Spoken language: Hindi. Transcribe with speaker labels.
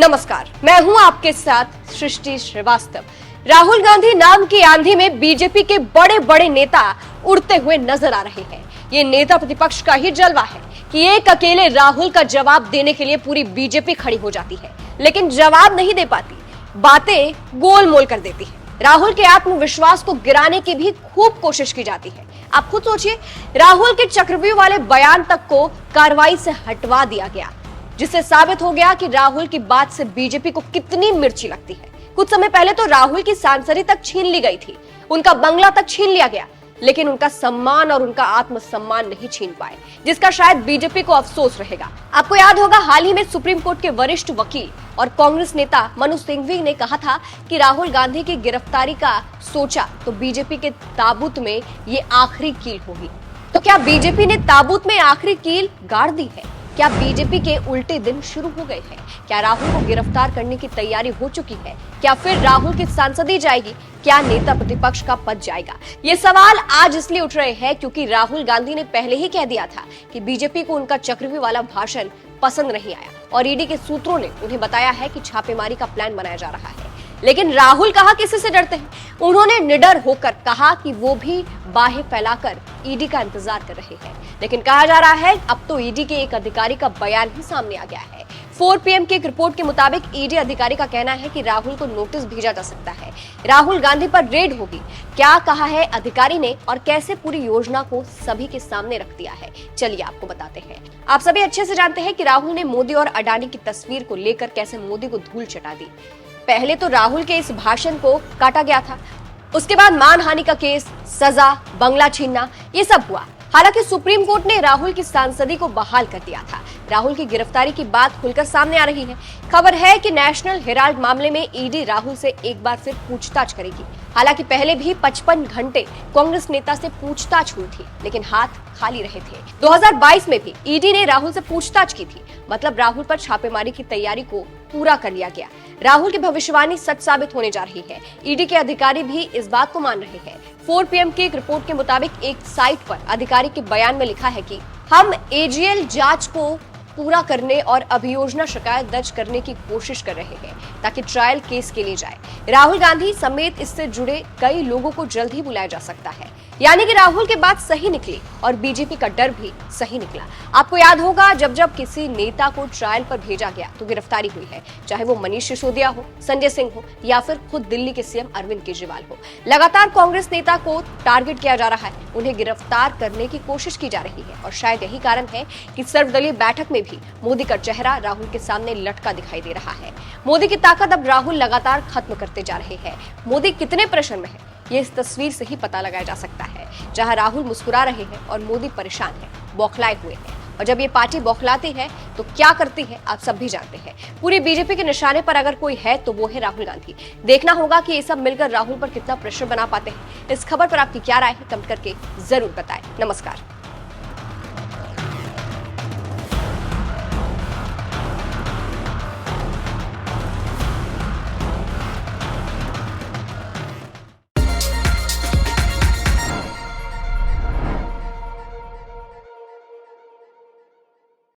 Speaker 1: नमस्कार, मैं हूं आपके साथ सृष्टि श्रीवास्तव। राहुल गांधी नाम की आंधी में बीजेपी के बड़े बड़े नेता उड़ते हुए नजर आ रहे हैं। ये नेता प्रतिपक्ष का ही जलवा है कि एक अकेले राहुल का जवाब देने के लिए पूरी बीजेपी खड़ी हो जाती है, लेकिन जवाब नहीं दे पाती, बातें गोलमोल कर देती है। राहुल के आत्मविश्वास को गिराने की भी खूब कोशिश की जाती है। आप खुद सोचिए, राहुल के चक्रव्यूह वाले बयान तक को कार्रवाई से हटवा दिया गया, जिससे साबित हो गया कि राहुल की बात से बीजेपी को कितनी मिर्ची लगती है। कुछ समय पहले तो राहुल की सांसदी तक छीन ली गई थी, उनका बंगला तक छीन लिया गया, लेकिन उनका सम्मान और उनका आत्मसम्मान नहीं छीन पाए, जिसका शायद बीजेपी को अफसोस रहेगा। आपको याद होगा, हाल ही में सुप्रीम कोर्ट के वरिष्ठ वकील और कांग्रेस नेता मनोज सिंघवी ने कहा था कि राहुल गांधी की गिरफ्तारी का सोचा तो बीजेपी के ताबूत में ये आखिरी कील होगी। तो क्या बीजेपी ने ताबूत में आखिरी कील गाड़ दी है? क्या बीजेपी के उल्टे दिन शुरू हो गए हैं? क्या राहुल को गिरफ्तार करने की तैयारी हो चुकी है? क्या फिर राहुल की सांसदी जाएगी? क्या नेता प्रतिपक्ष का पद जाएगा? ये सवाल आज इसलिए उठ रहे हैं क्योंकि राहुल गांधी ने पहले ही कह दिया था कि बीजेपी को उनका चक्रव्यूह वाला भाषण पसंद नहीं आया और ईडी के सूत्रों ने उन्हें बताया है कि छापेमारी का प्लान बनाया जा रहा है। लेकिन राहुल कहा किसी से डरते हैं? उन्होंने निडर होकर कहा कि वो भी बाहें फैलाकर ईडी का इंतजार कर रहे हैं। लेकिन कहा जा रहा है अब तो ईडी के एक अधिकारी का बयान ही सामने आ गया है। 4 PM की एक रिपोर्ट के मुताबिक ईडी अधिकारी का कहना है कि राहुल को नोटिस भेजा जा सकता है, राहुल गांधी पर रेड होगी। क्या कहा है अधिकारी ने और कैसे पूरी योजना को सभी के सामने रख दिया है, चलिए आपको बताते हैं। आप सभी अच्छे से जानते हैं कि राहुल ने मोदी और अडानी की तस्वीर को लेकर कैसे मोदी को धूल चटा दी। पहले तो राहुल के इस भाषण को काटा गया था, उसके बाद मानहानि का केस, सजा, बंगला छीनना, ये सब हुआ। हालांकि सुप्रीम कोर्ट ने राहुल की सांसदी को बहाल कर दिया था। राहुल की गिरफ्तारी की बात खुलकर सामने आ रही है। खबर है कि नेशनल हेराल्ड मामले में ईडी राहुल से एक बार फिर पूछताछ करेगी। हालांकि पहले भी 55 घंटे कांग्रेस नेता से पूछताछ हुई थी, लेकिन हाथ खाली रहे थे। 2022 में भी ईडी ने राहुल से पूछताछ की थी, मतलब राहुल पर छापेमारी की तैयारी को पूरा कर लिया गया। राहुल की भविष्यवाणी सच साबित होने जा रही है। ईडी के अधिकारी भी इस बात को मान रहे हैं। 4 PM की एक रिपोर्ट के मुताबिक एक साइट पर अधिकारी के बयान में लिखा है कि हम AGL जांच को पूरा करने और अभियोजना शिकायत दर्ज करने की कोशिश कर रहे हैं ताकि ट्रायल केस के लिए जाए। राहुल गांधी समेत इससे जुड़े कई लोगों को जल्द ही बुलाया जा सकता है। यानी कि राहुल की बात सही निकली और बीजेपी का डर भी सही निकला। आपको याद होगा, जब जब किसी नेता को ट्रायल पर भेजा गया तो गिरफ्तारी हुई है, चाहे वो मनीष सिसोदिया हो, संजय सिंह हो या फिर खुद दिल्ली के CM अरविंद केजरीवाल हो। लगातार कांग्रेस नेता को टारगेट किया जा रहा है, उन्हें गिरफ्तार करने की कोशिश की जा रही है और शायद यही कारण है कि सर्वदलीय बैठक में भी मोदी का चेहरा राहुल के सामने लटका दिखाई दे रहा है। मोदी की ताकत अब राहुल लगातार खत्म करते जा रहे हैं। मोदी कितने प्रश्न में है, ये इस तस्वीर से ही पता लगाया जा सकता है, जहां राहुल मुस्कुरा रहे हैं और मोदी परेशान है, बौखलाए हुए हैं। और जब ये पार्टी बौखलाती है तो क्या करती है, आप सब भी जानते हैं। पूरी बीजेपी के निशाने पर अगर कोई है तो वो है राहुल गांधी। देखना होगा कि ये सब मिलकर राहुल पर कितना प्रेशर बना पाते हैं। इस खबर पर आपकी क्या राय है, कमेंट करके जरूर बताएं। नमस्कार।